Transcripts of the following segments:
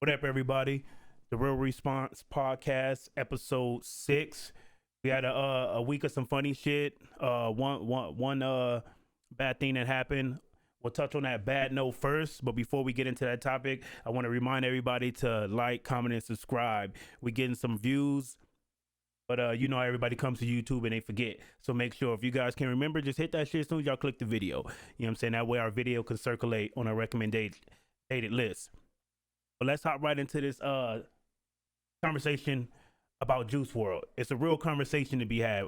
What up, everybody? The Real Response Podcast, episode 6. We had a week of some funny shit. One bad thing that happened. We'll touch on that bad note first, but before we get into that topic, I want to remind everybody to like, comment, and subscribe. We're getting some views, but you know everybody comes to YouTube and they forget. So make sure if you guys can remember, just hit that shit as soon as y'all click the video. You know what I'm saying? That way our video can circulate on a recommended list. But let's hop right into this conversation about Juice Wrld. It's a real conversation to be had.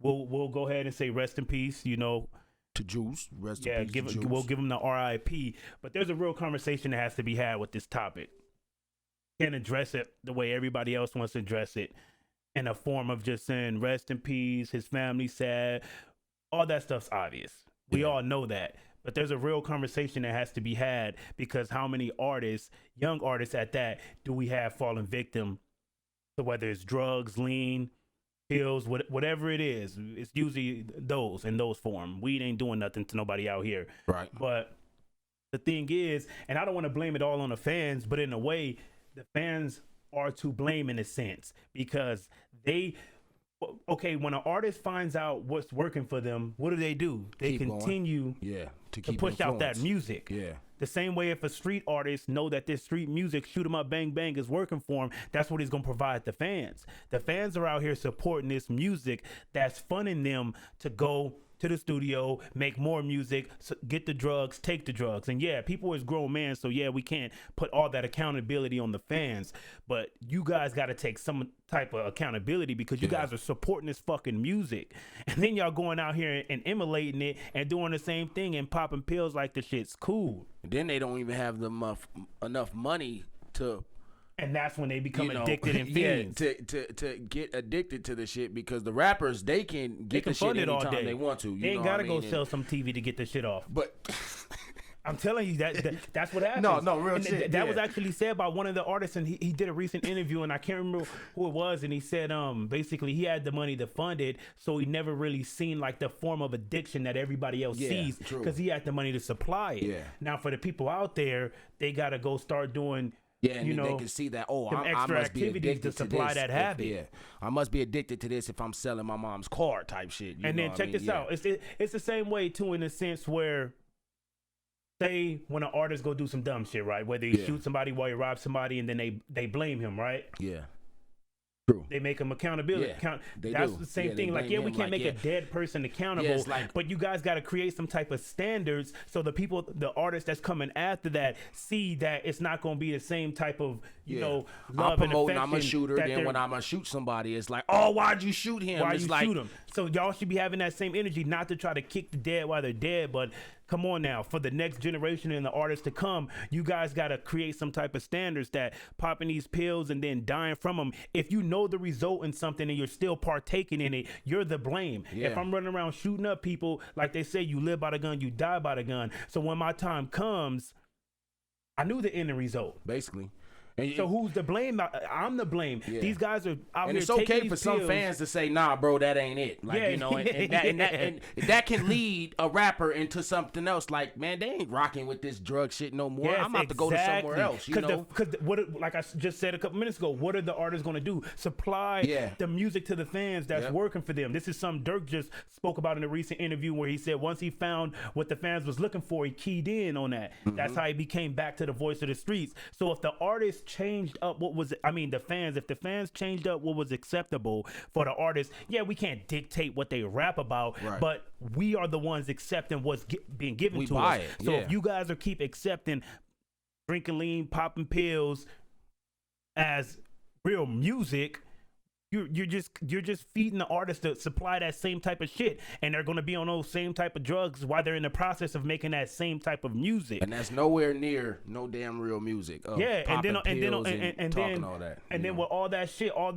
We'll go ahead and say rest in peace, you know. To Juice, rest in peace to Juice. We'll give him the RIP. But there's a real conversation that has to be had with this topic. Can't address it the way everybody else wants to address it, in a form of just saying rest in peace, his family sad. All that stuff's obvious. We all know that. But there's a real conversation that has to be had, because how many artists, young artists at that, do we have fallen victim to, whether it's drugs, lean, pills, whatever it is. It's usually those in those form. Weed ain't doing nothing to nobody out here. Right. But the thing is, and I don't want to blame it all on the fans, but in a way, the fans are to blame in a sense, because when an artist finds out what's working for them, what do? They Keep continue to push out that music. Yeah. The same way if a street artist know that this street music, shoot 'em up, bang, bang, is working for him, that's what he's going to provide the fans. The fans are out here supporting this music that's funding them to go to the studio, make more music, get the drugs, take the drugs. And yeah, people is grown men, so yeah, we can't put all that accountability on the fans, but you guys got to take some type of accountability, because you guys are supporting this fucking music. And then y'all going out here and emulating it and doing the same thing and popping pills like the shit's cool. And then they don't even have enough money to... And that's when they become addicted and fiends. To get addicted to the shit, because the rappers, they can get the shit anytime they want to. They ain't gotta go sell some TV to get the shit off. But I'm telling you that's what happens. No, real shit. That was actually said by one of the artists, and he did a recent interview, and I can't remember who it was, and he said basically he had the money to fund it, so he never really seen like the form of addiction that everybody else sees, because he had the money to supply it. Yeah. Now for the people out there, they gotta go start doing. Yeah, and they can see that, I must be addicted to supply that habit. I must be addicted to this if I'm selling my mom's car type shit. And then check this out. It's the same way too, in a sense where, say when an artist go do some dumb shit, right? Whether he shoot somebody while he rob somebody, and then they blame him, right? Yeah. True. They make him accountability. That's the same thing. Like, we can't make a dead person accountable, but you guys got to create some type of standards, so the artists that's coming after that see that it's not going to be the same type of, love and affection. I'm a shooter, then when I'm going to shoot somebody, it's like, oh, why'd you shoot him? Why'd you shoot him? So y'all should be having that same energy, not to try to kick the dead while they're dead, but come on now, for the next generation and the artists to come, you guys got to create some type of standards that popping these pills and then dying from them. If you know the result in something and you're still partaking in it, you're the blame. Yeah. If I'm running around shooting up people, like they say, you live by the gun, you die by the gun. So when my time comes, I knew the end result. Basically. So who's to blame? I'm the blame. Yeah. These guys are out and here. It's okay for some fans to say, "Nah, bro, that ain't it." Like and that can lead a rapper into something else. Like, man, they ain't rocking with this drug shit no more. Yes, I'm about to go to somewhere else. Because like I just said a couple minutes ago, what are the artists going to do? Supply the music to the fans that's working for them. This is something Dirk just spoke about in a recent interview, where he said once he found what the fans was looking for, he keyed in on that. Mm-hmm. That's how he became back to the voice of the streets. So if the artist changed up if the fans changed up what was acceptable for the artists, we can't dictate what they rap about, but we are the ones accepting what's being given to us. So if you guys keep accepting drinking lean, popping pills as real music, you're just feeding the artists to supply that same type of shit, and they're going to be on those same type of drugs while they're in the process of making that same type of music. And that's nowhere near no damn real music. And then with all that shit, all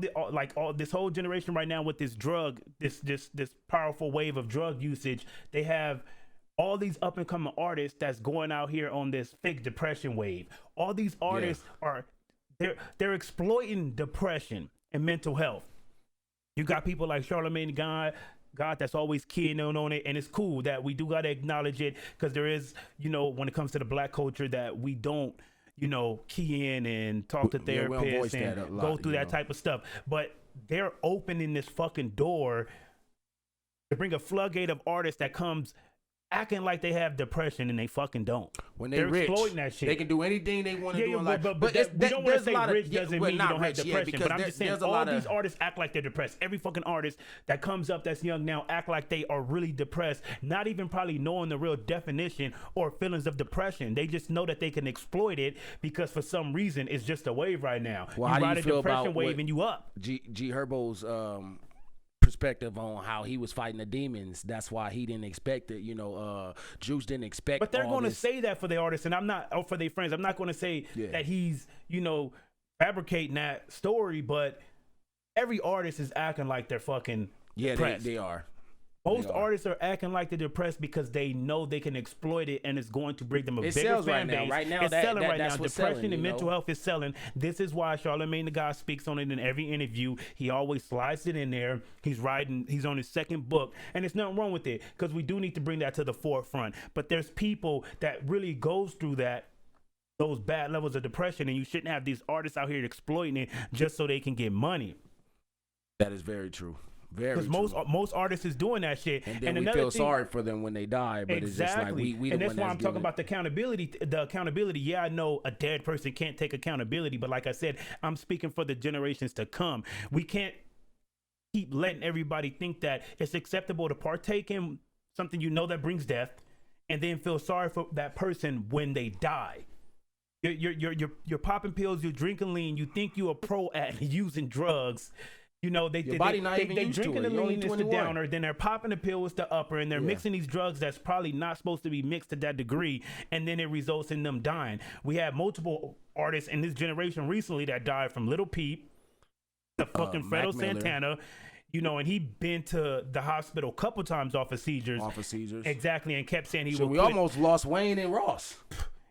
this whole generation right now with this drug, this powerful wave of drug usage, they have all these up and coming artists that's going out here on this fake depression wave. All these artists they're exploiting depression and mental health. You got people like Charlemagne God that's always keying in on it, and it's cool that we do got to acknowledge it, because there is, when it comes to the black culture, that we don't, key in and talk to therapists and go through that type of stuff. But they're opening this fucking door to bring a floodgate of artists that comes acting like they have depression and they fucking don't. When they're rich, exploiting that shit. They can do anything they want to do in life. But we don't want to say rich doesn't mean you don't have depression. But I'm just saying all these artists act like they're depressed. Every fucking artist that comes up that's young now act like they are really depressed, not even probably knowing the real definition or feelings of depression. They just know that they can exploit it because for some reason it's just a wave right now. Well, you ride a depression wave and you up. G Herbo's perspective on how he was fighting the demons. That's why he didn't expect it. Juice didn't expect. But they're going to say that for the artists, and I'm not, or for their friends. I'm not going to say that he's, fabricating that story. But every artist is acting like they're fucking depressed. They are. Most artists are acting like they're depressed because they know they can exploit it and it's going to bring them a bigger fan base. Right now, it's selling right now. Depression selling, and mental health is selling. This is why Charlamagne the God speaks on it in every interview. He always slides it in there. He's on his second book, and there's nothing wrong with it because we do need to bring that to the forefront. But there's people that really goes through those bad levels of depression, and you shouldn't have these artists out here exploiting it just so they can get money. That is very true. Because most artists is doing that shit, and we feel sorry for them when they die. But it's just like we and that's why I'm talking about the accountability. The accountability. Yeah, I know a dead person can't take accountability, but like I said, I'm speaking for the generations to come. We can't keep letting everybody think that it's acceptable to partake in something that brings death, and then feel sorry for that person when they die. You're popping pills, you're drinking lean, you think you're a pro at using drugs. Your body not even used to it. They drinking the lean is the downer, then they're popping the pill is the upper, and they're mixing these drugs that's probably not supposed to be mixed to that degree, and then it results in them dying. We have multiple artists in this generation recently that died from Lil Peep, the fucking Fredo Santana, and he been to the hospital a couple times off of seizures. Exactly, and kept saying we almost lost Wayne and Ross.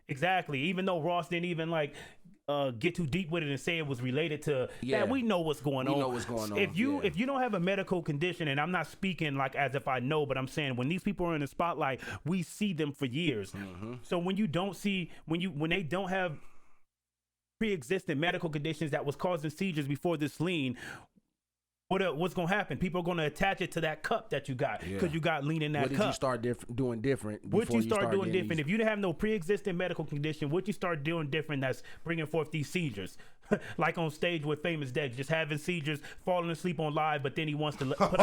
Exactly, even though Ross didn't even get too deep with it and say it was related to that. We know what's going on. We know what's going on. If you don't have a medical condition, and I'm not speaking like as if I know, but I'm saying when these people are in the spotlight, we see them for years. Mm-hmm. So when you don't see when they don't have pre-existing medical conditions that was causing seizures before this lean, what's gonna happen? People are gonna attach it to that cup that you got because you got lean in that cup. What did you start doing different? What you start doing different? If you didn't have no pre-existing medical condition, what you start doing different that's bringing forth these seizures? Like on stage with Famous Dex, just having seizures, falling asleep on live, but then he wants to put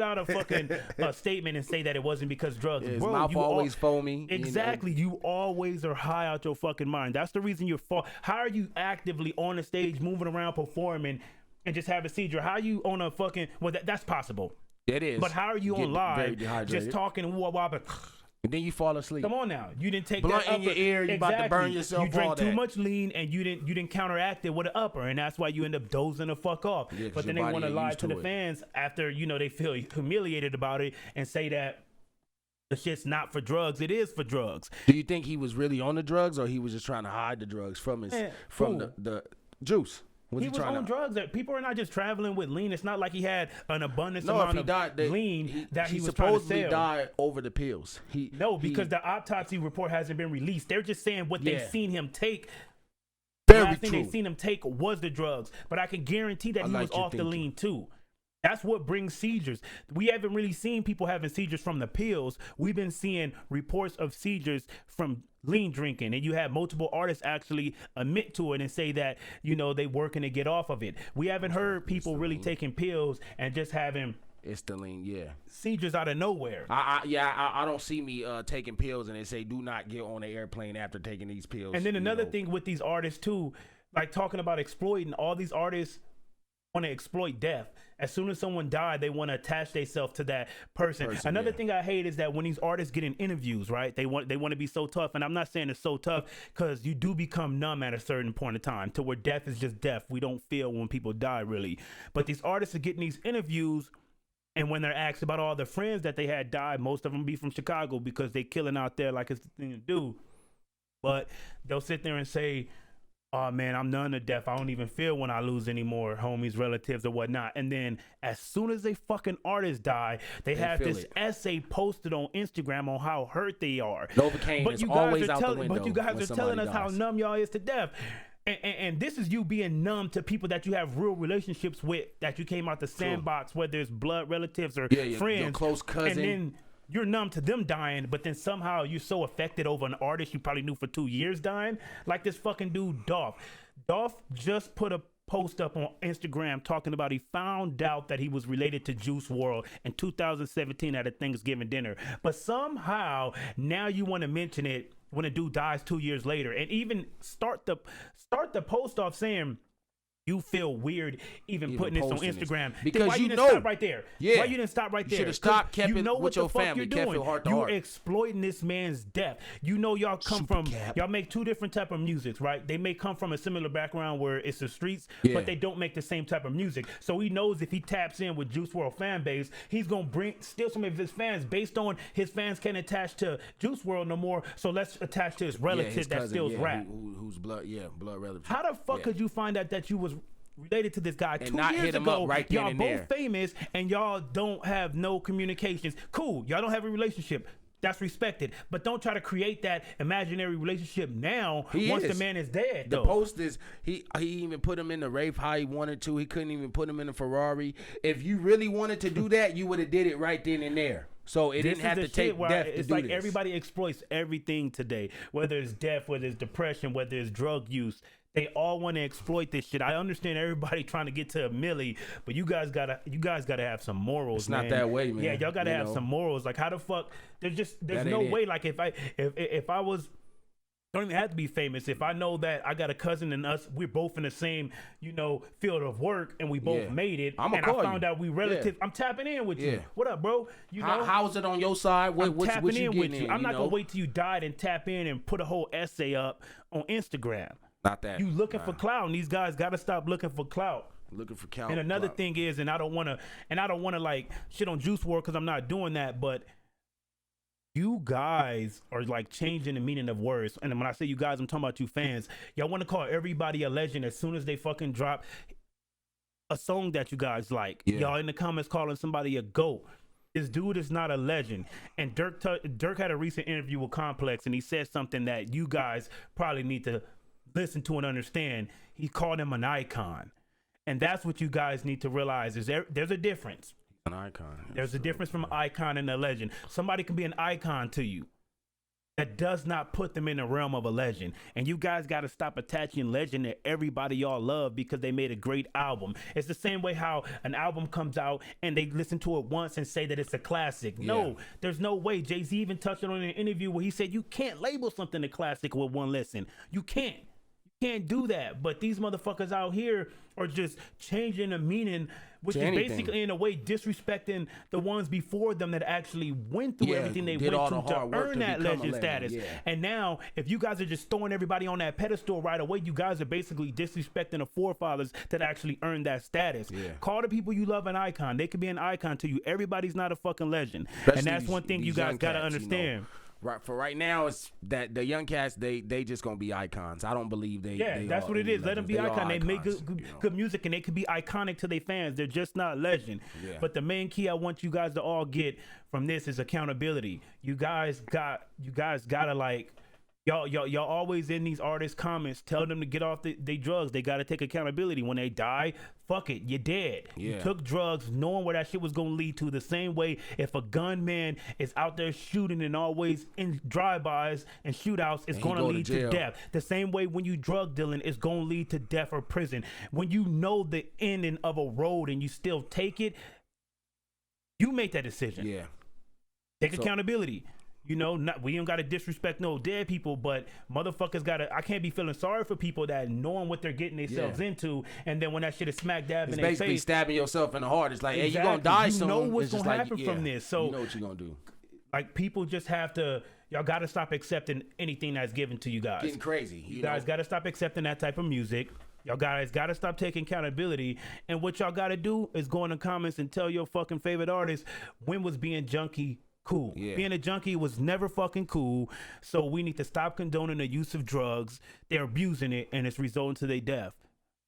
out a fucking statement and say that it wasn't because drugs. His mouth always foamy. Exactly, you always are high out your fucking mind. That's the reason you're How are you actively on the stage, moving around, performing, and just have a seizure? How are you on a fucking that's possible. It is. But how are you on live just talking and whoop? And then you fall asleep. Come on now, you didn't take blunt that in your ear. You about to burn yourself. You drank too much lean, and you didn't counteract it with an upper, and that's why you end up dozing the fuck off. Yeah, but then they want to lie to the fans after they feel humiliated about it and say that the shit's not for drugs. It is for drugs. Do you think he was really on the drugs, or he was just trying to hide the drugs from the Juice? He was on drugs. People are not just traveling with lean. It's not like he had an abundance amount of lean that he was supposedly died over the pills. Because the autopsy report hasn't been released. They're just saying what they've seen him take. The last thing they've seen him take was the drugs. But I can guarantee that he was off the lean too. That's what brings seizures. We haven't really seen people having seizures from the pills. We've been seeing reports of seizures from lean drinking, and you have multiple artists actually admit to it and say that they working to get off of it. We haven't heard people really taking pills and just having the lean, seizures out of nowhere. I don't see me taking pills and they say do not get on an airplane after taking these pills. And then another thing with these artists too, like talking about exploiting, all these artists want to exploit death. As soon as someone died, they want to attach themselves to that person. Another thing I hate is that when these artists get in interviews, right, they want to be so tough. And I'm not saying it's so tough because you do become numb at a certain point in time to where death is just death. We don't feel when people die really. But these artists are getting these interviews, and when they're asked about all the friends that they had died, most of them be from Chicago because they killing out there like it's the thing to do. But they'll sit there and say, oh man, I'm numb to death. I don't even feel when I lose anymore, homies, relatives, or whatnot. And then as soon as a fucking artist die, they have this essay posted on Instagram on how hurt they are. Novocaine is always out the window. But you guys are telling us how numb y'all is to death. And this is you being numb to people that you have real relationships with, that you came out the sandbox, whether it's blood relatives or friends, your close cousin. And then you're numb to them dying, but then somehow you're so affected over an artist you probably knew for 2 years dying, like this fucking dude Dolph. Dolph just put a post up on Instagram talking about he found out that he was related to Juice Wrld in 2017 at a Thanksgiving dinner, but somehow now you want to mention it when a dude dies 2 years later, and even start the post off saying you feel weird even putting this on Instagram. Because why you didn't stop right there? Yeah. Why you didn't stop right there? You should have stopped, kept you know it with your family, kept it heart to heart. You're exploiting this man's death. You know y'all come y'all make two different type of musics, right? They may come from a similar background where it's the streets, but they don't make the same type of music. So he knows if he taps in with Juice Wrld fan base, he's gonna steal some of his fans based on his fans can't attach to Juice Wrld no more. So let's attach to his relative that steals rap. Who's blood relative. How the fuck could you find out that you was related to this guy and 2 not years hit him ago? Up right y'all and both there. famous and y'all don't have no communications. Cool, y'all don't have a relationship. That's respected, but don't try to create that imaginary relationship now. Once the man is dead. The post is he even put him in the Wraith how he wanted to. He couldn't even put him in the Ferrari. If you really wanted to do that, you would have did it right then and there. So it didn't have to take death to it's do like this. Everybody exploits everything today, whether it's death, whether it's depression, whether it's drug use. They all want to exploit this shit. I understand everybody trying to get to a milli, but you guys gotta have some morals. It's not that way, man. Yeah, y'all gotta have some morals. Like how the fuck? There's no way. Like if I was, don't even have to be famous. If I know that I got a cousin and we're both in the same, field of work and we both made it, and I found out we relatives, I'm tapping in with you. What up, bro? How's it on your side? I'm tapping in with you. I'm not gonna wait till you died and tap in and put a whole essay up on Instagram. Not that. You looking for clout, and these guys got to stop looking for clout. Looking for clout. And another thing is, and I don't want to like shit on Juice Wrld because I'm not doing that, but you guys are like changing the meaning of words. And when I say you guys, I'm talking about you fans. Y'all want to call everybody a legend as soon as they fucking drop a song that you guys like. Y'all in the comments calling somebody a GOAT. This dude is not a legend. And Dirk had a recent interview with Complex, and he said something that you guys probably need to listen to and understand. He called him an icon, and that's what you guys need to realize. There's a difference. An icon. There's a difference from an icon and a legend. Somebody can be an icon to you. That does not put them in the realm of a legend. And you guys got to stop attaching legend to everybody y'all love because they made a great album. It's the same way how an album comes out and they listen to it once and say that it's a classic. No, there's no way. Jay-Z even touched it on an interview where he said you can't label something a classic with one listen. You can't do that. But these motherfuckers out here are just changing the meaning, which is basically in a way disrespecting the ones before them that actually went through everything they went through to earn that legend status. And now if you guys are just throwing everybody on that pedestal right away, you guys are basically disrespecting the forefathers that actually earned that status. Call the people you love an icon. They could be an icon to you. Everybody's not a fucking legend. Especially, and that's one thing you guys gotta understand. Right, for right now, it's that the young cats they just gonna be icons. I don't believe they. That's what it is. Let them be icons. They make good music and they could be iconic to their fans. They're just not legend. But the main key I want you guys to all get from this is accountability. You guys gotta like. Y'all always in these artists' comments tell them to get off they drugs. They got to take accountability. When they die, fuck it, you're dead. You took drugs knowing where that shit was going to lead to. The same way if a gunman is out there shooting and always in drive-bys and shootouts, it's going to lead to death. The same way when you drug dealing, it's going to lead to death or prison. When you know the ending of a road and you still take it, you make that decision. Take accountability. We don't got to disrespect no dead people, but motherfuckers I can't be feeling sorry for people that knowing what they're getting themselves into, and then when that shit is smack dab in their face. It's basically stabbing yourself in the heart. It's like, hey, you're going to die soon. You know what's going to happen from this. So you know what you're going to do. Like, people just have to, y'all got to stop accepting anything that's given to you guys. Getting crazy. You guys got to stop accepting that type of music. Y'all guys got to stop taking accountability. And what y'all got to do is go in the comments and tell your fucking favorite artist when was Being Junkie cool. Yeah. Being a junkie was never fucking cool. So we need to stop condoning the use of drugs. They're abusing it, and it's resulting to their death.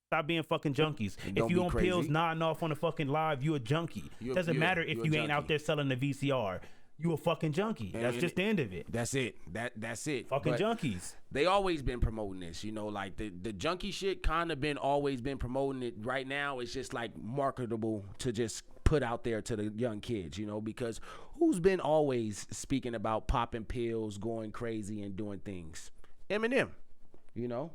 Stop being fucking junkies. If you on pills nodding off on a fucking live, you a junkie. Doesn't matter if you ain't out there selling the VCR. You a fucking junkie. That's just the end of it. That's it. That's it. Fucking junkies. They always been promoting this, you know, like the junkie shit kind of always been promoting it. Right now, it's just like marketable to just put out there to the young kids, you know, because who's been always speaking about popping pills, going crazy, and doing things? Eminem, you know.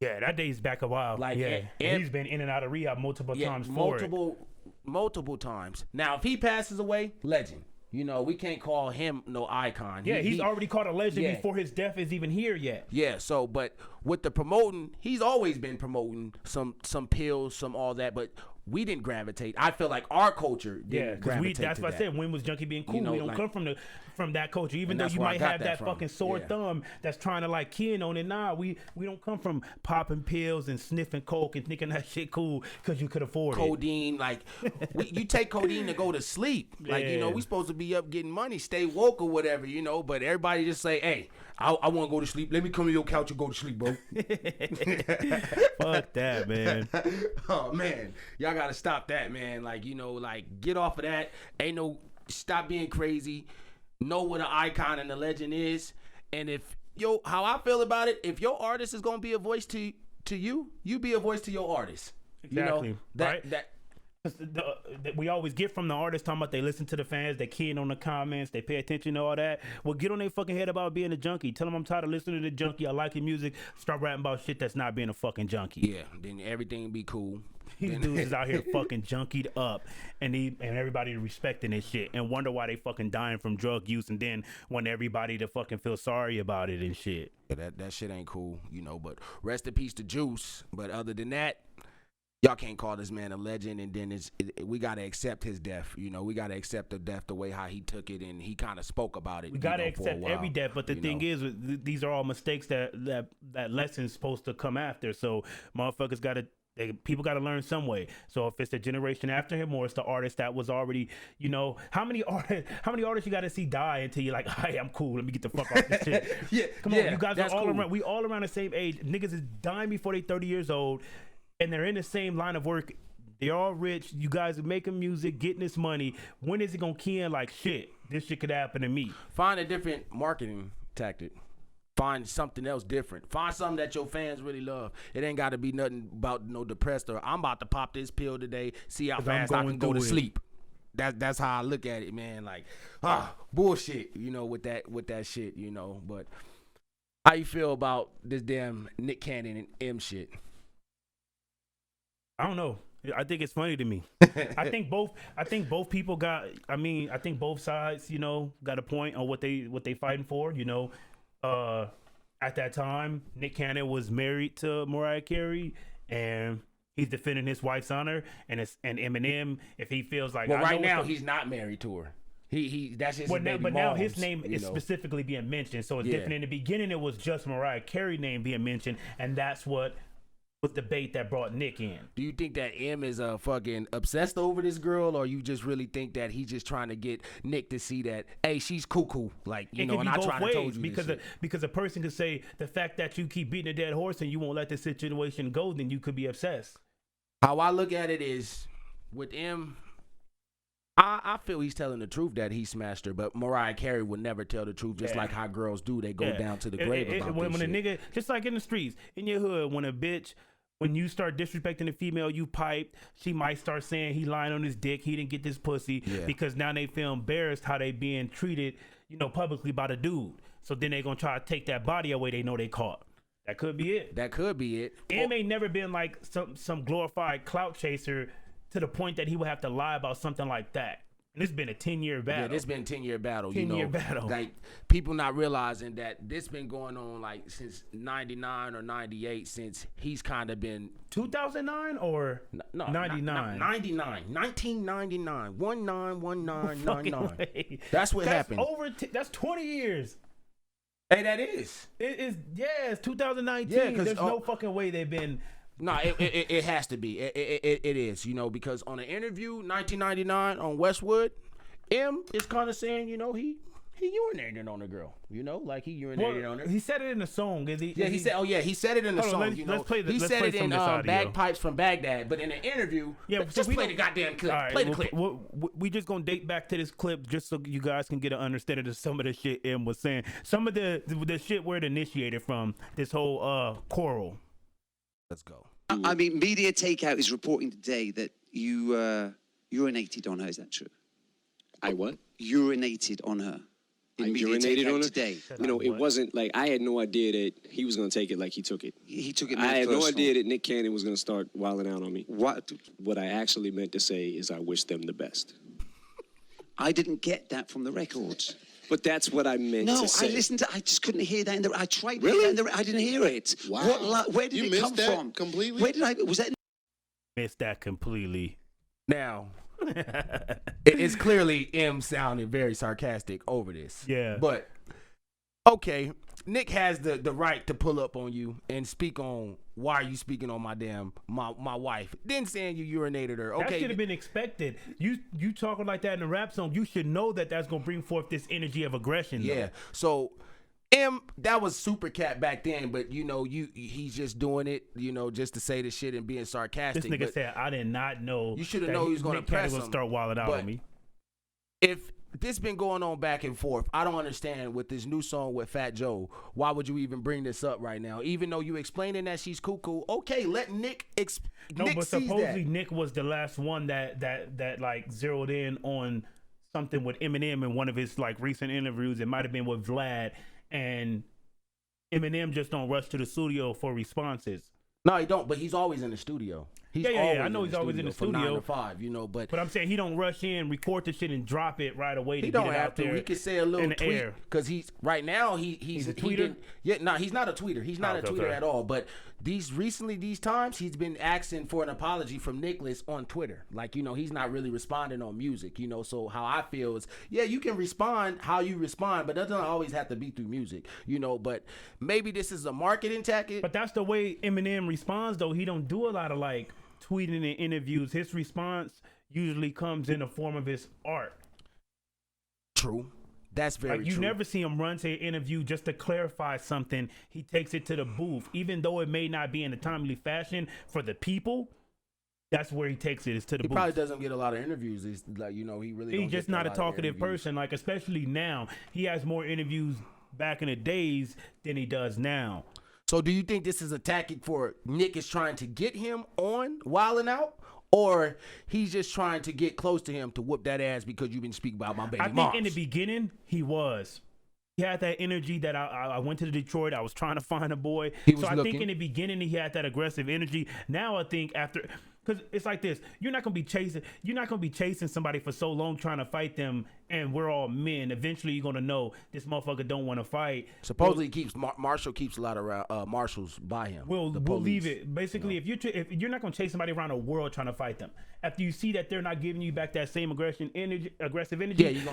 Yeah, that day's back a while. Like, yeah, he's been in and out of rehab multiple times. Multiple times. Now, if he passes away, legend. You know, we can't call him no icon. Yeah, he's already called a legend before his death is even here yet. Yeah, so, but with the promoting, he's always been promoting some pills, some all that, but we didn't gravitate. I feel like our culture didn't gravitate that's what I said. When was junkie being cool? You know, we don't come from that culture. Even though you might have that fucking sore thumb that's trying to like key in on it. Nah, we don't come from popping pills and sniffing coke and thinking that shit cool because you could afford codeine. Like you take codeine to go to sleep. Like you know, we supposed to be up getting money, stay woke or whatever. You know, but everybody just say, hey, I want to go to sleep. Let me come to your couch and go to sleep, bro. Fuck that, man. Oh man, y'all gotta stop that, man. Like you know, like get off of that. Ain't no stop being crazy. Know what an icon and a legend is, and if how I feel about it, if your artist is gonna be a voice to you, you be a voice to your artist. Exactly. You know, right. That we always get from the artists talking about they listen to the fans, they keying on the comments, they pay attention to all that. Well, get on their fucking head about being a junkie. Tell them I'm tired of listening to the junkie. I like your music. Start rapping about shit that's not being a fucking junkie. Yeah, then everything be cool. These dudes is out here fucking junkied up, and everybody respecting this shit, and wonder why they fucking dying from drug use, and then want everybody to fucking feel sorry about it and shit. Yeah, that shit ain't cool, you know. But rest in peace to Juice. But other than that, y'all can't call this man a legend, and then we gotta accept his death. You know, we gotta accept the death the way how he took it, and he kind of spoke about it. We gotta accept every death, but the thing is, these are all mistakes that lesson's supposed to come after. So motherfuckers people got to learn some way. So if it's the generation after him or it's the artist that was already, you know, how many artists you got to see die until you're like, hey, I'm cool. Let me get the fuck off this shit. Yeah, come on, you guys are all cool. We all around the same age. Niggas is dying before they 30 years old, and they're in the same line of work. They're all rich. You guys are making music, getting this money. When is it gonna key in like shit? This shit could happen to me. Find a different marketing tactic. Find something else different. Find something that your fans really love. It ain't got to be nothing about no depressed or I'm about to pop this pill today, see how fast I can go to sleep. That's how I look at it, man. Like, bullshit, you know, with that shit, you know. But how you feel about this damn Nick Cannon and M shit? I don't know. I think it's funny to me. I think both people got. I think both sides, you know, got a point on what they fighting for, you know. At that time, Nick Cannon was married to Mariah Carey, and he's defending his wife's honor. And Eminem, if he feels like, well, right now he's not married to her. That's his baby but moms, now his name is specifically being mentioned, so it's different. In the beginning, it was just Mariah Carey's name being mentioned, and that's what was the bait that brought Nick in. Do you think that M is fucking obsessed over this girl, or you just really think that he's just trying to get Nick to see that, hey, she's cuckoo, like, you know, and I try to tell you because a person could say the fact that you keep beating a dead horse and you won't let the situation go, then you could be obsessed. How I look at it is with M, I feel he's telling the truth that he smashed her, but Mariah Carey would never tell the truth, just like how girls do. They go down to the grave about when this a nigga, just like in the streets, in your hood, when you start disrespecting a female you pipe, she might start saying he lying on his dick, he didn't get this pussy, because now they feel embarrassed how they being treated, you know, publicly by the dude. So then they gonna try to take that body away they know they caught. That could be it. M ain't never been like some glorified clout chaser to the point that he would have to lie about something like that. And this been a 10-year battle. Yeah, this been a 10-year battle. 10-year battle. Like, people not realizing that this been going on, like, since 99 or 98, since he's kind of been... 2009 or 99? 1999. 1999. That's what happened. That's 20 years. Hey, that is. It is, it's 2019. Yeah, there's no fucking way they've been... No, it has to be. It is, you know, because on an interview, 1999 on Westwood, M is kind of saying, you know, he urinated on the girl, you know, like he urinated on her. He said it in the song. He said, he said it in the song. He said it in Bagpipes from Baghdad, but in an interview, just play the goddamn clip. Right, play the clip. We just gonna date back to this clip just so you guys can get an understanding of some of the shit M was saying. Some of the shit where it initiated from, this whole quarrel. Let's go. I mean, Media Takeout is reporting today that you urinated on her. Is that true? I what? Urinated on her. I urinated on her today. You know, it wasn't like I had no idea that he was going to take it like he took it. He took it. I had no idea that Nick Cannon was going to start wilding out on me. What? What I actually meant to say is I wish them the best. I didn't get that from the records. But that's what I meant to say. No, I listened to. I just couldn't hear that. I tried. Really? I didn't hear it. Wow. Where did it come from? Completely. Where did I? Was that? Missed that completely. Now, it's clearly M sounding very sarcastic over this. Yeah. But, okay, Nick has the right to pull up on you and speak on why are you speaking on my wife. Then saying you urinated her. Okay. That should have been expected. You talking like that in a rap song, you should know that that's going to bring forth this energy of aggression. Yeah. Though. So, M, that was super cat back then, but you know, he's just doing it, you know, just to say the shit and being sarcastic. This nigga said, I did not know. You should have known he was going to press him. Start wilding out on me. If this been going on back and forth, I don't understand with this new song with Fat Joe. Why would you even bring this up right now? Even though you explaining that she's cuckoo, okay, let Nick. But supposedly Nick was the last one that like zeroed in on something with Eminem in one of his like recent interviews. It might have been with Vlad. And Eminem just don't rush to the studio for responses. No, he don't. But he's always in the studio. I know he's always in the studio. From 9 to 5, you know. But I'm saying he don't rush in, record the shit, and drop it right away. He don't have to. He can say a little tweet because he's right now. He's a tweeter. He's not a tweeter. He's not a tweeter at all. But these times he's been asking for an apology from Nicholas on Twitter. Like, you know, he's not really responding on music. You know, so how I feel is, you can respond how you respond, but that doesn't always have to be through music. You know, but maybe this is a marketing tactic. But that's the way Eminem responds, though. He don't do a lot of like tweeting in interviews. His response usually comes in the form of his art. True. That's very true. You never see him run to an interview just to clarify something. He takes it to the booth. Even though it may not be in a timely fashion for the people, that's where he takes it, is to the booth. He probably doesn't get a lot of interviews. He's like, you know, he's just not a talkative person. Like, especially now. He has more interviews back in the days than he does now. So do you think this is a tactic for Nick is trying to get him on WildnOut? Or he's just trying to get close to him to whoop that ass because you've been speaking about my baby moms? I think in the beginning, he was. He had that energy that I went to Detroit. I was trying to find a boy. I think in the beginning, he had that aggressive energy. Now I think after... Because it's like this, you're not gonna be chasing somebody for so long trying to fight them, and we're all men. Eventually, you're gonna know this motherfucker don't want to fight. Supposedly, Marshall keeps a lot of marshals by him. We'll leave it. Basically, if you're not gonna chase somebody around the world trying to fight them, after you see that they're not giving you back that same aggressive energy,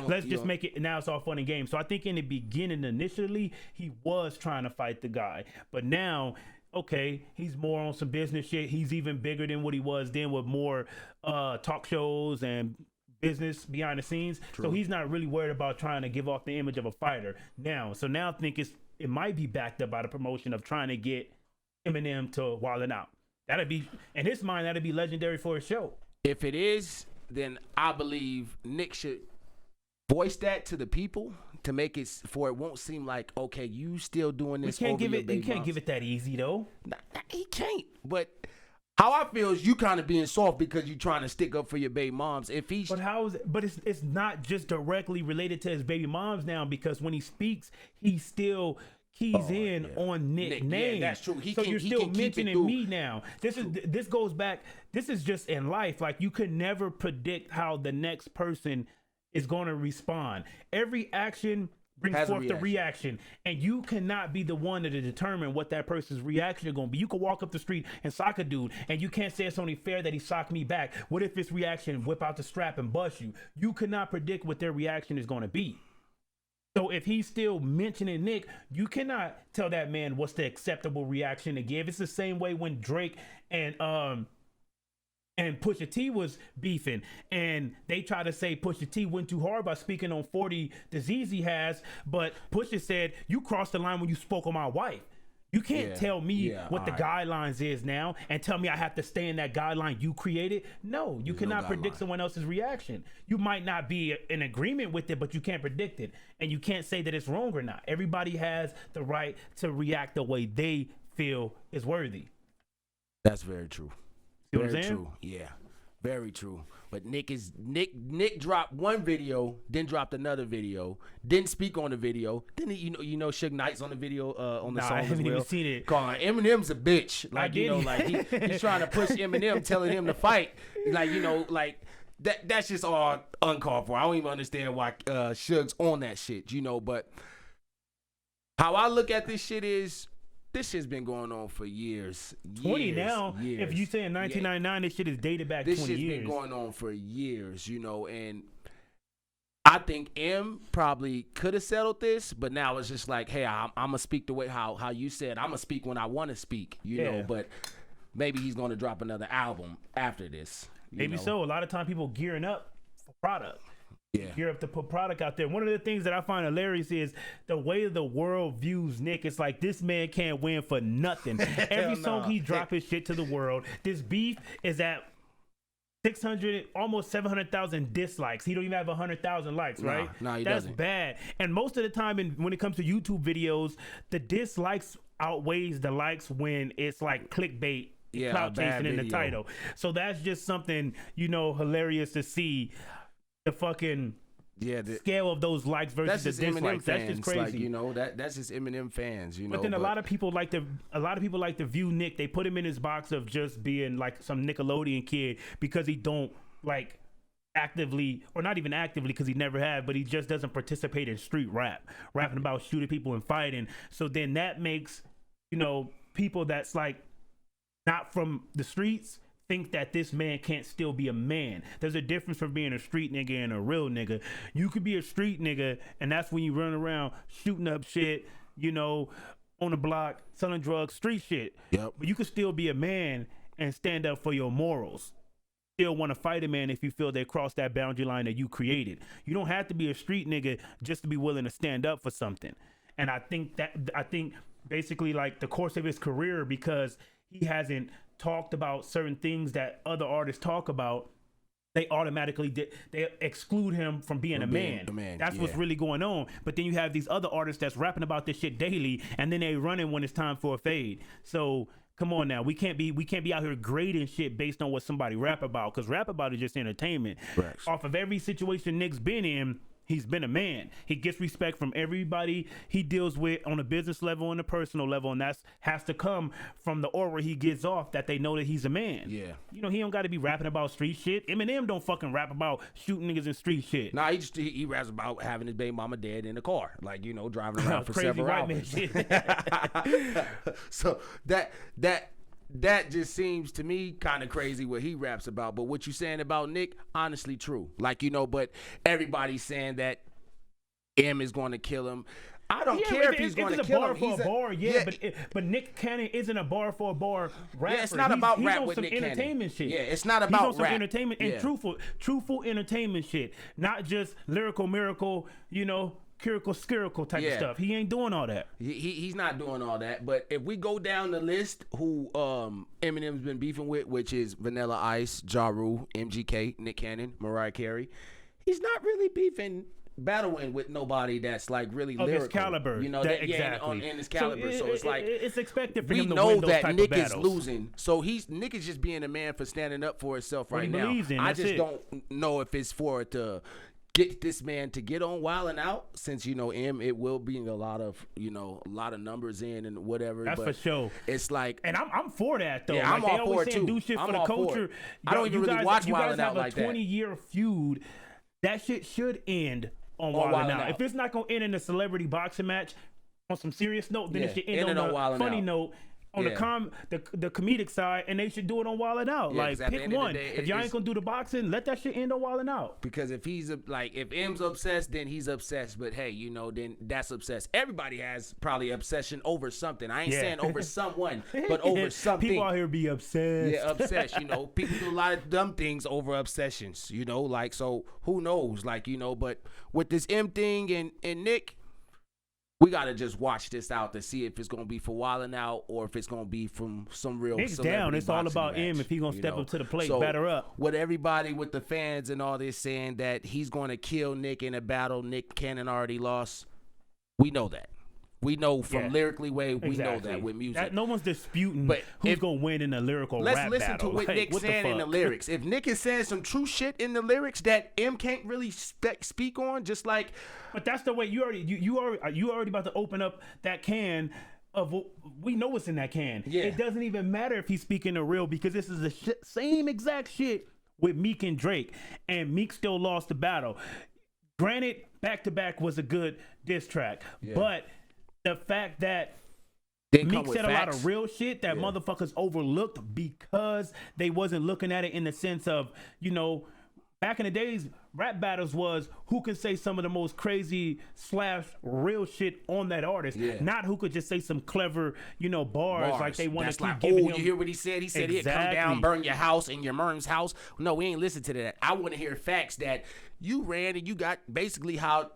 let's just make it. Now it's all fun and games. So I think in the beginning, initially, he was trying to fight the guy, but now. Okay, he's more on some business shit. He's even bigger than what he was then, with more talk shows and business behind the scenes. True. So he's not really worried about trying to give off the image of a fighter now. So now I think it might be backed up by the promotion of trying to get Eminem to WildnOut. That'd be, in his mind, that'd be legendary for a show. If it is, then I believe Nick should voice that to the people to make it, for it won't seem like, okay, you still doing this. You can't give it that easy though. He can't. But how I feel is you kind of being soft because you trying to stick up for your baby moms. But it's not just directly related to his baby moms now, because when he speaks, he still keys in on Nick name. Yeah, that's true. You're still mentioning me now. This goes back. This is just in life. Like, you could never predict how the next person is going to respond. Every action brings forth the reaction, and you cannot be the one to determine what that person's reaction is going to be. You can walk up the street and sock a dude, and you can't say it's only fair that he socked me back. What if his reaction, whip out the strap and bust you? You cannot predict what their reaction is going to be. So if he's still mentioning Nick, you cannot tell that man what's the acceptable reaction to give. It's the same way when Drake and and Pusha T was beefing, and they try to say Pusha T went too hard by speaking on 40 disease he has, but Pusha said, you crossed the line when you spoke on my wife. You can't tell me what the guidelines is now and tell me I have to stay in that guideline you created. No, you cannot predict someone else's reaction. You might not be in agreement with it, but you can't predict it. And you can't say that it's wrong or not. Everybody has the right to react the way they feel is worthy. That's very true. See what I'm Very saying? true. Yeah. Very true. But Nick dropped one video, then dropped another video, didn't speak on the video. Then you know Suge Knight's on the video on the song I haven't as well. even seen it. Calling Eminem's a bitch. Like he's trying to push Eminem, telling him to fight. Like that's just all uncalled for. I don't even understand why Suge's on that shit, but how I look at this shit is this shit's been going on for years. 20 now. If you say in 1999, this shit is dated back 20 years. This shit's been going on for years, and I think M probably could have settled this, but now it's just like, hey, I'm gonna speak the way how you said. I'm gonna speak when I want to speak, know. But maybe he's gonna drop another album after this. Maybe so. A lot of time people gearing up for product. Yeah. Gear up to put product out there. One of the things that I find hilarious is the way the world views Nick. It's like this man can't win for nothing. Every song he drops his shit to the world. This beef is at 600, almost 700,000 dislikes. He don't even have 100,000 likes, right? No, he That's doesn't. bad. And most of the time, when it comes to YouTube videos, the dislikes outweighs the likes when it's like clickbait. Clout chasing in the title. So that's just something, hilarious to see. The fucking scale of those likes versus the dislikes. That's just crazy. That's just Eminem fans. But then a lot of people like to view Nick. They put him in his box of just being like some Nickelodeon kid because he don't like actively, or not even actively because he never had, but he just doesn't participate in street rapping about shooting people and fighting. So then that makes people that's like not from the streets think that this man can't still be a man. There's a difference from being a street nigga and a real nigga. You could be a street nigga, and that's when you run around shooting up shit, on the block, selling drugs, street shit. Yep. But you could still be a man and stand up for your morals. Still want to fight a man if you feel they crossed that boundary line that you created. You don't have to be a street nigga just to be willing to stand up for something. And I think basically like the course of his career, because he hasn't talked about certain things that other artists talk about, they automatically they exclude him from being a man. That's what's really going on. But then you have these other artists that's rapping about this shit daily, and then they running when it's time for a fade. So come on now, we can't be out here grading shit based on what somebody rap about, because rap about is just entertainment. Right. Off of every situation Nick's been in, he's been a man. He gets respect from everybody he deals with on a business level and a personal level, and that has to come from the aura he gives off that they know that he's a man. Yeah. He don't got to be rapping about street shit. Eminem don't fucking rap about shooting niggas in street shit. Nah, he raps about having his baby mama dead in the car, like driving around for crazy several white hours. man shit. So that just seems to me kind of crazy what he raps about. But what you saying about Nick, honestly true. Like, but everybody's saying that M is going to kill him. I don't care if he's going to kill him. He's a bar for a bar, but Nick Cannon isn't a bar for a bar rapper. Yeah, it's not about he's rap on with some Nick entertainment Cannon. shit. Yeah, it's not about he's on some rap. Entertainment and truthful entertainment shit, not just lyrical miracle, spherical type of stuff. He ain't doing all that. He's not doing all that. But if we go down the list, who Eminem's been beefing with, which is Vanilla Ice, Ja Rule, MGK, Nick Cannon, Mariah Carey, he's not really battling with nobody that's like really lyrical. His caliber. Exactly. And his caliber. So it's like it's expected for we him to know win those that type Nick of is battles. losing. So Nick is just being a man for standing up for himself right now. I just don't know if it's for it to get this man to get on WildnOut, since M, it will bring a lot of numbers in and whatever. That's but for sure. It's like, and I'm for that though. Yeah, like, I'm all they always for it saying too. Do shit I'm for the all for culture. it. I don't even really watch You guys WildnOut have like a that. 20-year feud. That shit should end on WildnOut. If it's not gonna end in a celebrity boxing match on some serious note, then it should end on a funny note. on the comedic side, and they should do it on WildnOut. Yeah, like pick one. If y'all ain't gonna do the boxing, let that shit end on WildnOut. Because if he's if M's obsessed, then he's obsessed. But hey, then that's obsessed. Everybody has probably obsession over something. I ain't saying over someone, but over something. People out here be obsessed. Yeah, obsessed. People do a lot of dumb things over obsessions. So who knows? But with this M thing and Nick, we gotta just watch this out to see if it's gonna be for WildnOut or if it's gonna be from some real. Nick's down. It's all about him. If he's gonna step up to the plate, batter up. With everybody, with the fans and all this saying that he's gonna kill Nick in a battle, Nick Cannon already lost. We know that. We know from lyrically way. We know that with music. No one's disputing who's gonna win in a lyrical rap battle. Let's listen to what Nick's saying in the lyrics. If Nick is saying some true shit in the lyrics that M can't really speak on, just like. But that's the way you already about to open up that can of we know what's in that can. Yeah. It doesn't even matter if he's speaking the real because this is the same exact shit with Meek and Drake, and Meek still lost the battle. Granted, Back to Back was a good diss track, but the fact that Meek said a lot of real shit that motherfuckers overlooked because they wasn't looking at it in the sense of, back in the days, rap battles was who could say some of the most crazy / real shit on that artist, not who could just say some clever, bars like they want to keep giving him. You hear what he said? He said he'd come down, burn your house and your Merm's house. No, we ain't listen to that. I want to hear facts that you ran and you got basically how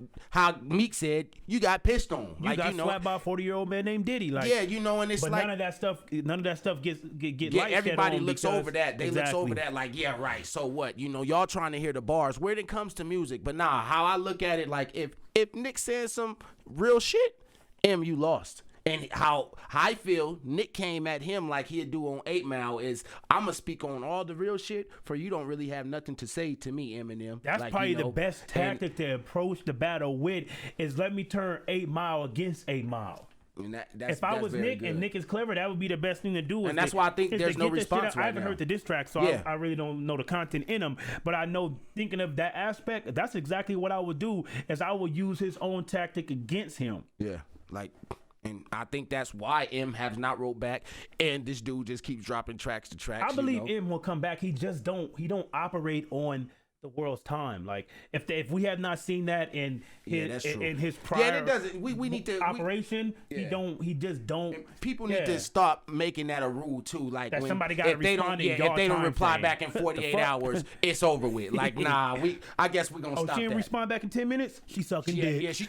Meek said you got pissed on. You got slapped by a 40-year-old man named Diddy. And it's but like none of that stuff gets everybody looks over that. They looks over that like, yeah, right. So what? Y'all trying to hear the bars when it comes to music. But nah, how I look at it, like if Nick says some real shit, you lost. And how I feel Nick came at him like he'd do on 8 Mile is I'm going to speak on all the real shit for you don't really have nothing to say to me, Eminem. That's probably the best tactic to approach the battle with is let me turn 8 Mile against 8 Mile. And if I was Nick and Nick is clever, that would be the best thing to do. And that's why I think there's no response right now. I haven't heard the diss track, so I really don't know the content in them. But I know thinking of that aspect, that's exactly what I would do is I would use his own tactic against him. Yeah, and I think that's why M has not wrote back, and this dude just keeps dropping tracks to tracks. I believe M will come back. He just don't operate on the world's time. Like if we have not seen that in his prior it doesn't. We need to operation. He just don't. And people need to stop making that a rule too. Like that when, somebody got to respond. If they don't reply back in 48 hours, it's over with. Like nah, I guess we're gonna stop. She didn't respond back in 10 minutes. She sucking dick. Yeah, she.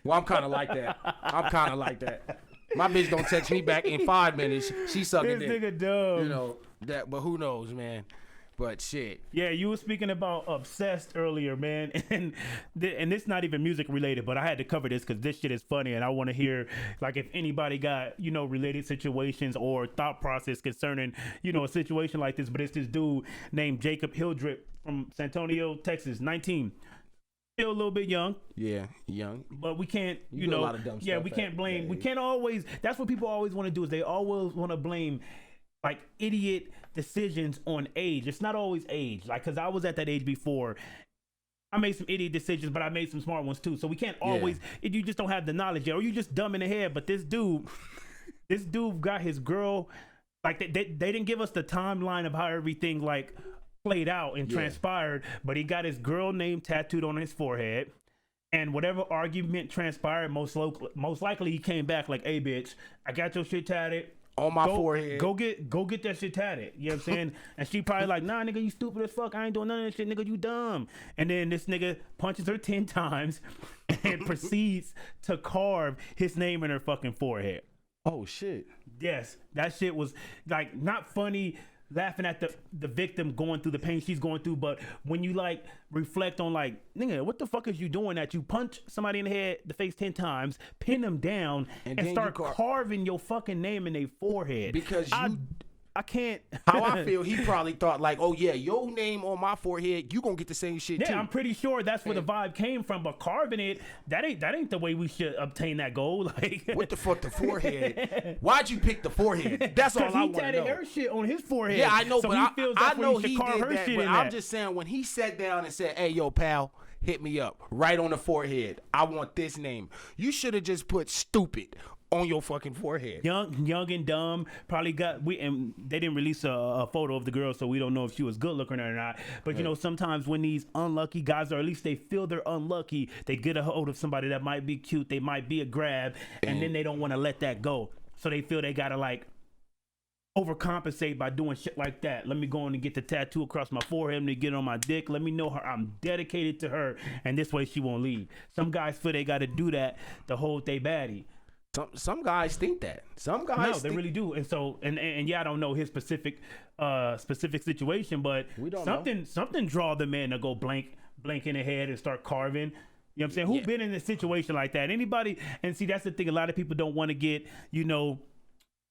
Well, I'm kind of like that. My bitch don't text me back in 5 minutes. She sucking dick. This nigga dumb. That, but who knows, man. But shit. Yeah, you were speaking about obsessed earlier, man, and this not even music related, but I had to cover this because this shit is funny, and I want to hear like if anybody got related situations or thought process concerning a situation like this. But it's this dude named Jacob Hildrip from San Antonio, Texas, 19. Still a little bit young. Yeah, young. But we can't, a lot of dumb stuff. We can't blame. We can't always. That's what people always want to do is they always want to blame like idiot decisions on age. It's not always age. Like, cause I was at that age before. I made some idiot decisions, but I made some smart ones too. So we can't always. You just don't have the knowledge yet, or you just dumb in the head. But this dude got his girl. Like they didn't give us the timeline of how everything like played out and transpired, but he got his girl name tattooed on his forehead, and whatever argument transpired, most likely he came back like, "Hey, bitch, I got your shit tatted on my forehead. Go get that shit tatted." You know what I'm saying? And she probably like, "Nah, nigga, you stupid as fuck. I ain't doing none of that shit, nigga. You dumb." And then this nigga punches her 10 times and proceeds to carve his name in her fucking forehead. Oh shit. Yes, that shit was like not funny. Laughing at the victim going through the pain she's going through, but when you like reflect on like, nigga, what the fuck is you doing that you punch somebody in the face 10 times, pin them down, and start carving your fucking name in their forehead? Because I can't. How I feel, he probably thought like, oh yeah, your name on my forehead, you gonna get the same shit too. Yeah, I'm pretty sure that's where the vibe came from. But carving it, that ain't the way we should obtain that goal. Like, what the fuck, the forehead? Why'd you pick the forehead? That's all I want to know. He tatted her shit on his forehead. Yeah, I know, so but I know he did that. But I'm that. just saying, when he sat down and said, "Hey, yo, pal, hit me up right on the forehead. I want this name." You should have just put stupid on your fucking forehead. Young and dumb. Probably and they didn't release a photo of the girl, so we don't know if she was good looking or not. But you know, sometimes when these unlucky guys, or at least they feel they're unlucky, they get a hold of somebody that might be cute, they might be a grab, and then they don't want to let that go. So they feel they gotta like overcompensate by doing shit like that. Let me go in and get the tattoo across my forehead and get it on my dick. Let me know her I'm dedicated to her, and this way she won't leave. Some guys feel they got to do that to hold they baddie. Some guys think that. Some guys no, they really do. And so and yeah, I don't know his specific situation, but something draw the man to go blank in the head and start carving. You know what I'm saying? Who been in a situation like that? Anybody? And see, that's the thing. A lot of people don't want to get, you know,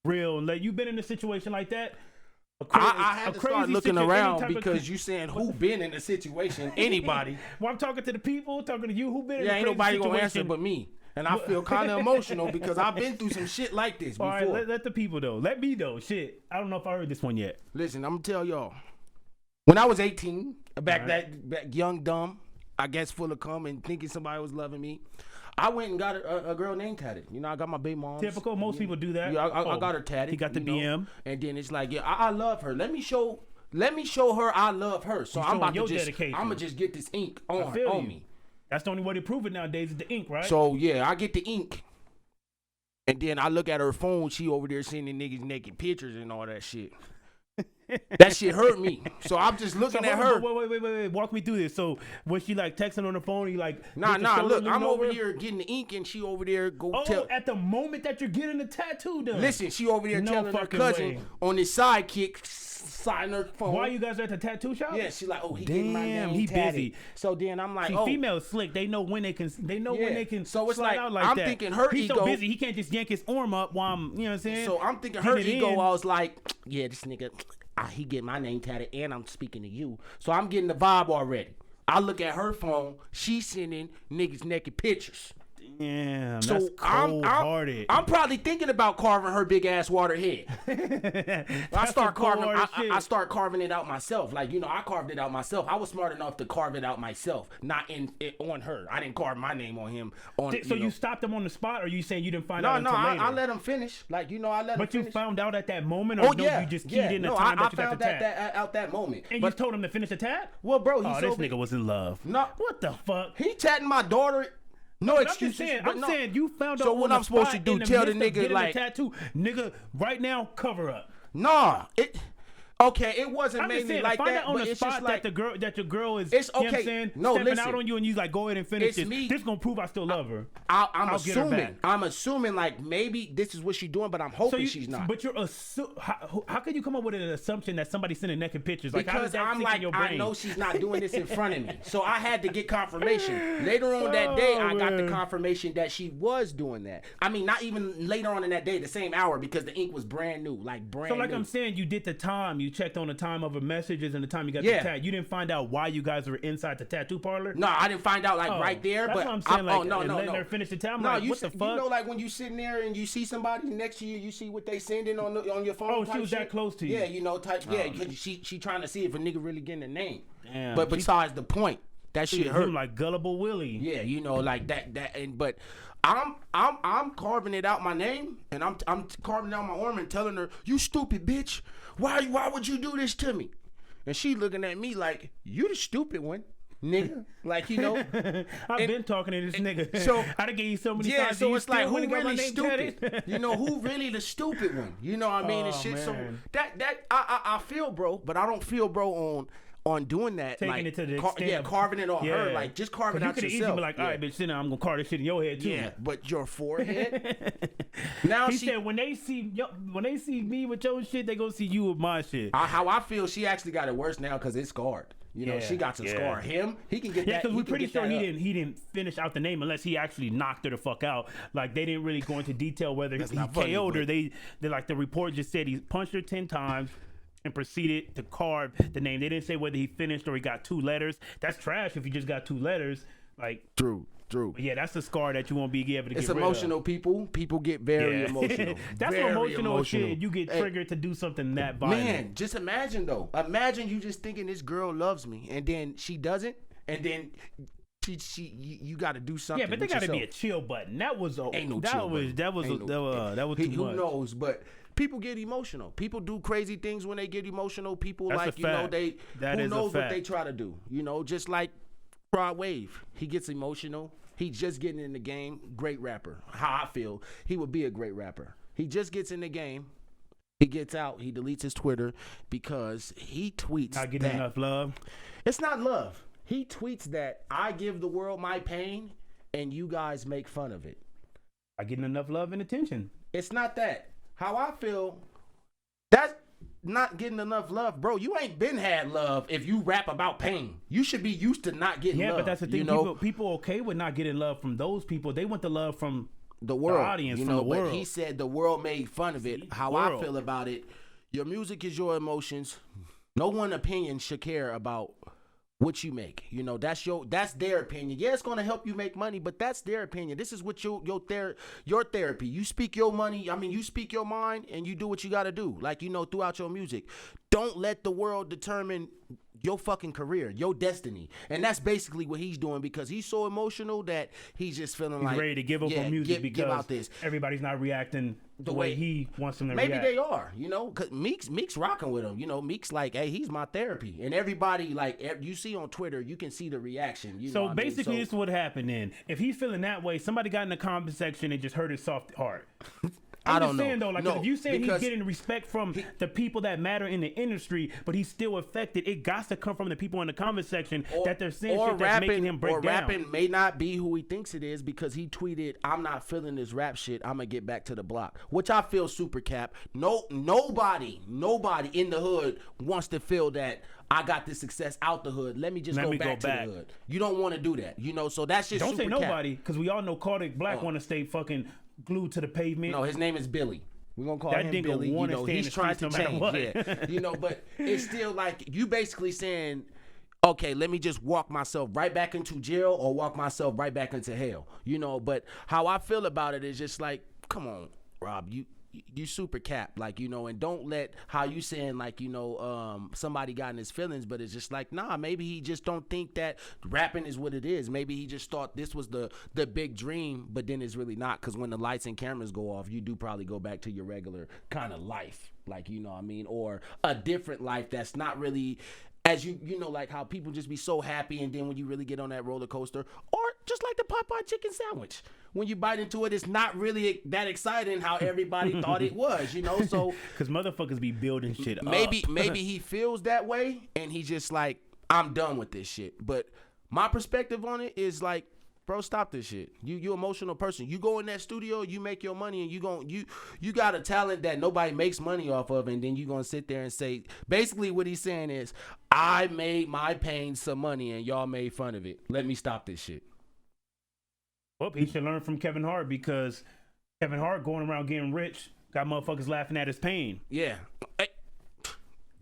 real. Like, you been in a situation like that? I had to start looking around because you saying who been in a situation? Anybody? Well, I'm talking to the people, talking to you. Who been in a ain't crazy nobody situation? gonna answer but me. And I feel kind of emotional because I've been through some shit like this before. All right, let the people know. Let me know. Shit, I don't know if I heard this one yet. Listen, I'm gonna tell y'all. When I was 18, back young, dumb, I guess full of cum and thinking somebody was loving me, I went and got a girl name tatted. You know, I got my baby mom. Typical. Most people do that. Yeah, I got her tatted. He got the BM. And then it's like, I love her. Let me show her I love her. So I'm about to just get this ink on me. That's the only way to prove it nowadays is the ink, right? So yeah, I get the ink. And then I look at her phone. She over there sending niggas naked pictures and all that shit. That shit hurt me. So I'm just looking at her. Wait. Walk me through this. So was she like texting on the phone? You like Nah. Look, I'm over here getting the ink, and she over there tell. At the moment that you're getting the tattoo done. Listen, she over there telling her cousin on his sidekick, sign her phone. Why you guys are at the tattoo shop? Yeah, she like, he getting my name he tatted. Busy. So then I'm like, females slick. They know when they can. When they can. So it's slide like out like I'm that. thinking her He's ego. so busy he can't just yank his arm up while I'm. You know what I'm saying? So I'm thinking her ego. I was like, yeah, this nigga. He get my name tatted and I'm speaking to you. So I'm getting the vibe already. I look at her phone. She's sending niggas naked pictures. Damn, so that's cold-hearted. I'm probably thinking about carving her big ass water head. I start carving it out myself. Like, you know, I carved it out myself. I was smart enough to carve it out myself, not on her. I didn't carve my name on him. So you stopped him on the spot, or you saying you didn't find out until later? I let him finish. Like, you know, I let him finish. But you found out at that moment, or you just keyed in the time that you got the tat? I found out that moment. And you told him to finish the tat? Well, bro, this nigga was in love. No, what the fuck? He tatting my daughter. No excuses. I'm saying you found out. So what I'm supposed to do? Tell the nigga like tattoo, nigga, right now, cover up. Nah, it wasn't mainly like that. On but the it's spot just like that your girl is. It's okay. You know what I'm saying? No, stepping listen, out on you and you like go ahead and finish this. Me. This gonna prove I still love her. I'm assuming like maybe this is what she's doing, but I'm hoping she's not. But you're how can you come up with an assumption that somebody's sending naked pictures? Like, because I'm like, I know she's not doing this in front of me, so I had to get confirmation. Later on that day, I got the confirmation that she was doing that. I mean, not even later on in that day, the same hour, because the ink was brand new, So like I'm saying, you did the time. You checked on the time of her messages and the time you got the tat. You didn't find out why you guys were inside the tattoo parlor? No, I didn't find out right there. That's but what I'm saying. letting her finish the tat. No, what the fuck? You know, like when you sitting there and you see somebody next to you, you see what they sending on your phone. Oh, she was that close to you. Yeah, you know, because she trying to see if a nigga really getting a name. Damn, but besides the point, that shit hurt. Him like Gullible Willie. Yeah, you know, like that. But I'm carving it out my name, and I'm carving out my arm and telling her, "You stupid bitch! Why would you do this to me?" And she looking at me like, "You the stupid one, nigga." Like, you know. I've been talking to this nigga. So I done gave you so many times. Yeah, so it's like, who really stupid? You know, who really the stupid one? You know what I mean? And shit. Man. So that I feel, bro, but I don't feel, bro, on doing that. Taking like, it to the extent. Carving it on her. Like, just carving it out yourself. You could easily be like, all right, bitch, sit down, I'm going to carve this shit in your head, too. Yeah, but your forehead? Now he said, when they see me with your shit, they going to see you with my shit. How I feel, she actually got it worse now because it's scarred. You know, she got some scar. Him, he can get that. Yeah, because we're pretty sure he didn't finish out the name unless he actually knocked her the fuck out. Like, they didn't really go into detail whether he KO'd her. They like, the report just said he punched her 10 times and proceeded to carve the name. They didn't say whether he finished or he got 2 letters. That's trash if he just got 2 letters. Like, True. But yeah, that's a scar that you won't be able to get rid of. It's emotional, people. People get very emotional. That's very emotional shit. You get triggered to do something that violent. Man, just imagine, though. Imagine you just thinking this girl loves me, and then she doesn't, and then you got to do something. Yeah, but there got to be a chill button. That was too much. Who knows? But people get emotional. People do crazy things when they get emotional. People That's who knows what they try to do. Just like Rod Wave, he gets emotional. He's just getting in the game. Great rapper. How I feel, he would be a great rapper. He just gets in the game. He gets out. He deletes his Twitter because he tweets not getting enough love. It's not love. He tweets that I give the world my pain and you guys make fun of it. Not getting enough love and attention. It's not that. How I feel, that's not getting enough love. Bro, you ain't been had love if you rap about pain. You should be used to not getting love. Yeah, but that's the thing. People okay with not getting love from those people. They want the love from the world. The audience, from the world. But he said the world made fun of it. How I feel about it, your music is your emotions. No one opinion should care about what you make. That's their opinion. Yeah, it's gonna help you make money, but that's their opinion. This is what your therapy. You speak your money. You speak your mind, and you do what you gotta do. Throughout your music. Don't let the world determine your fucking career, your destiny. And that's basically what he's doing because he's so emotional that he's just feeling he's ready to give up on music because everybody's not reacting the way he wants them to react. Maybe they are, because Meek's rocking with him. Meek's like, hey, he's my therapy. And everybody, you see on Twitter, you can see the reaction. So basically, this is what happened then. If he's feeling that way, somebody got in the comment section and just hurt his soft heart. I'm just saying though, if you saying he's getting respect from the people that matter in the industry, but he's still affected, it got to come from the people in the comment section that they're saying shit that's making him break down. Or rapping may not be who he thinks it is because he tweeted, "I'm not feeling this rap shit. I'm gonna get back to the block," which I feel super cap. Nobody in the hood wants to feel that I got this success out the hood. Let me go back to the hood. You don't want to do that, So that's just don't super say nobody because we all know Kodak Black want to stay fucking glued to the pavement. No, his name is Billy. We're gonna call him Billy. He's trying to change. Yeah. But it's still like you basically saying, okay, let me just walk myself right back into jail or walk myself right back into hell. But how I feel about it is just like, come on, Rob, you super cap, and don't let how you saying somebody got in his feelings, but it's just like, nah, maybe he just don't think that rapping is what it is. Maybe he just thought this was the big dream, but then it's really not, because when the lights and cameras go off, you do probably go back to your regular kind of life, or a different life that's not really as like how people just be so happy, and then when you really get on that roller coaster, or just like the Popeye chicken sandwich, when you bite into it, it's not really that exciting how everybody thought it was, So because motherfuckers be building shit up. Maybe he feels that way, and he's just like, I'm done with this shit. But my perspective on it is like, bro, stop this shit. You emotional person. You go in that studio, you make your money, and you got a talent that nobody makes money off of, and then you gonna sit there and say, basically what he's saying is, I made my pain some money and y'all made fun of it. Let me stop this shit. Well, he should learn from Kevin Hart, because Kevin Hart going around getting rich got motherfuckers laughing at his pain. Yeah.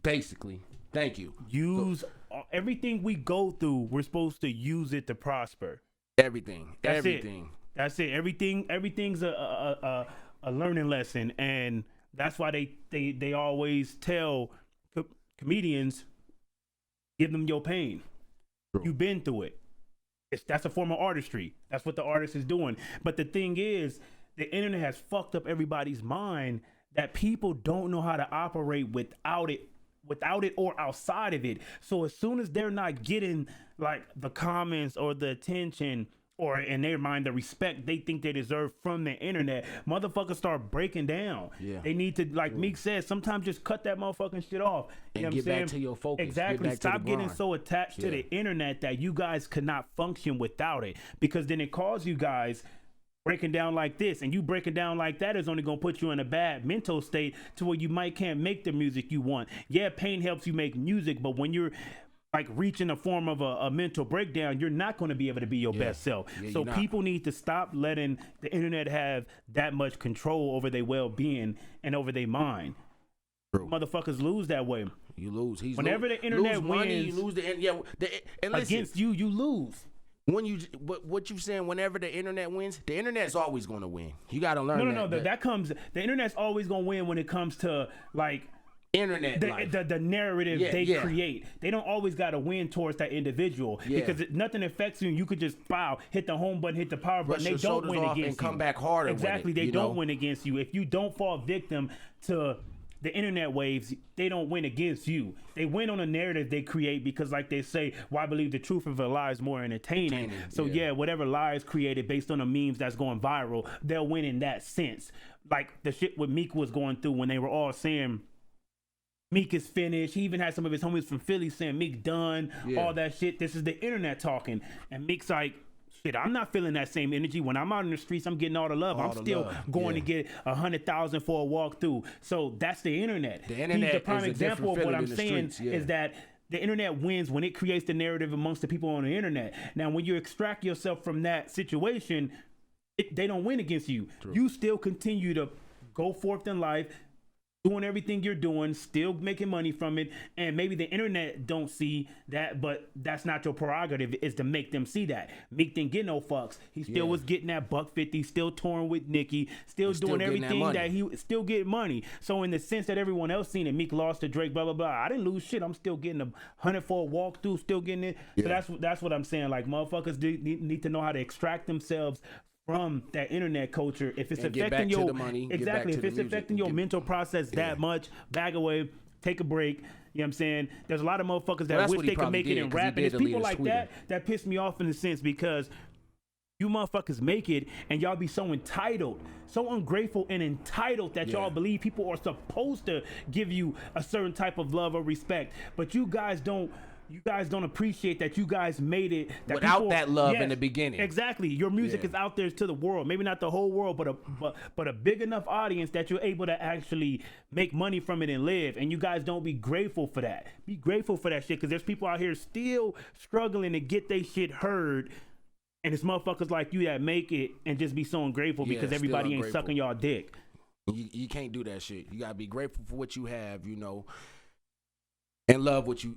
Basically. Thank you. Use everything we go through, we're supposed to use it to prosper. Everything. That's it. Everything's a learning lesson, and that's why they always tell comedians, give them your pain. True. You've been through it. That's a form of artistry. That's what the artist is doing. But the thing is, the internet has fucked up everybody's mind that people don't know how to operate without it or outside of it. So as soon as they're not getting like the comments or the attention, or in their mind the respect they think they deserve from the internet, motherfuckers start breaking down. Yeah. They need to, like Meek said, sometimes just cut that motherfucking shit off. And get back to your focus. Exactly. Stop getting so attached to the internet that you guys could not function without it, because then it calls you guys breaking down like this, and you breaking down like that is only going to put you in a bad mental state to where you can't make the music you want. Yeah, pain helps you make music, but when you're like reaching a form of a mental breakdown, you're not going to be able to be your best self. Yeah, so people need to stop letting the internet have that much control over their well-being and over their mind. True. Motherfuckers lose that way. You lose. Whenever the internet wins, money, you lose and listen, against you lose. When what you saying? Whenever the internet wins, the internet's always going to win. You got to learn. No. The internet's always going to win when it comes to like internet life. The narrative they create. They don't always got to win towards that individual because nothing affects you. You could just hit the home button, hit the power button. They don't win against you. And come back harder. Exactly. They don't win against you. If you don't fall victim to the internet waves, they don't win against you. They win on a narrative they create because, like they say, why believe the truth of a lie is more entertaining. So whatever lie is created based on the memes that's going viral, they'll win in that sense. Like the shit what Meek was going through when they were all saying Meek is finished. He even had some of his homies from Philly saying Meek done, all that shit. This is the internet talking. And Meek's like, shit, I'm not feeling that same energy. When I'm out in the streets, I'm getting all the love. I'm still going to get 100,000 for a walkthrough. So that's the internet. The internet He's the prime is example of what I'm saying streets, is that the internet wins when it creates the narrative amongst the people on the internet. Now, when you extract yourself from that situation, they don't win against you. True. You still continue to go forth in life, doing everything you're doing, still making money from it, and maybe the internet don't see that, but that's not your prerogative, is to make them see that. Meek didn't get no fucks. He still was getting that $150, still touring with Nicki, still doing everything that he still getting money. So in the sense that everyone else seen it, Meek lost to Drake, blah blah blah. I didn't lose shit. I'm still getting 100 for a walkthrough, still getting it. So that's what I'm saying. Like, motherfuckers need to know how to extract themselves from that internet culture. If it's affecting your money, if it's affecting your mental process that much, back away, take a break. You know what I'm saying? There's a lot of motherfuckers that wish they could make it in rap, and it's people like that piss me off in a sense, because you motherfuckers make it and y'all be so entitled, so ungrateful and entitled that y'all believe people are supposed to give you a certain type of love or respect, but you guys don't appreciate that you guys made it that without that love in the beginning. Exactly. Your music is out there to the world. Maybe not the whole world, but a big enough audience that you're able to actually make money from it and live. And you guys don't be grateful for that. Be grateful for that shit, because there's people out here still struggling to get their shit heard. And it's motherfuckers like you that make it and just be so ungrateful because everybody ain't sucking y'all dick. You can't do that shit. You gotta be grateful for what you have, you know. And love what you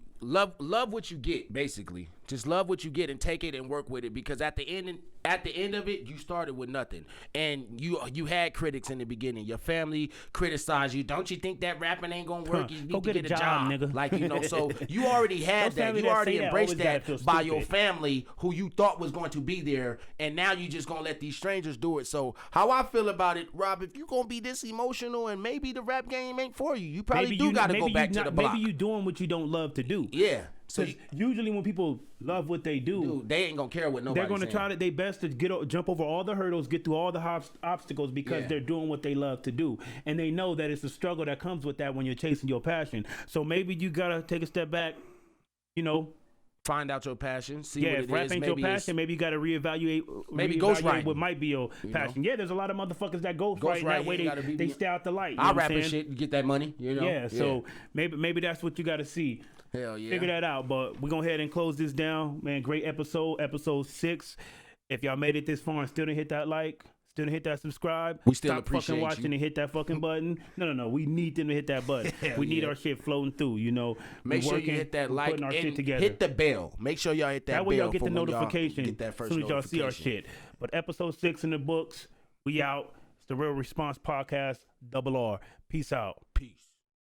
get, basically. Just love what you get and take it and work with it, because at the end of it, you started with nothing, and you had critics in the beginning. Your family criticized you. Don't you think that rapping ain't gonna work? You need to get a job, nigga. Like, you know, so you already had that. You already embraced that by your family, who you thought was going to be there, and now you just gonna let these strangers do it. So how I feel about it, Rob, if you gonna be this emotional and maybe the rap game ain't for you, you probably gotta go back to the block. Maybe you doing what you don't love to do. Yeah. So usually when people love what they do, they ain't gonna care what nobody. They're gonna try their best to jump over all the hurdles, get through all the obstacles, because they're doing what they love to do, and they know that it's a struggle that comes with that when you're chasing your passion. So maybe you gotta take a step back, you know. Find out your passion. See what it if rap ain't your passion, maybe you got to reevaluate. Maybe ghostwriting what might be your passion. Yeah, there's a lot of motherfuckers that ghostwrite. That way they stay out the light. I rap and shit, you get that money. You know. Yeah, so maybe that's what you got to see. Hell yeah. Figure that out. But we're gonna go ahead and close this down, man. Great episode 6. If y'all made it this far and still didn't hit that like, still didn't hit that subscribe, we still stop appreciate fucking watching you. And hit that fucking button. No. We need them to hit that button. We need our shit floating through. You know. Make sure you hit that like and hit the bell. Make sure y'all hit that bell. That way y'all get the notification get that first as soon as y'all see our shit. But episode 6 in the books. We out. It's the Real Response Podcast. R. Peace out. Peace.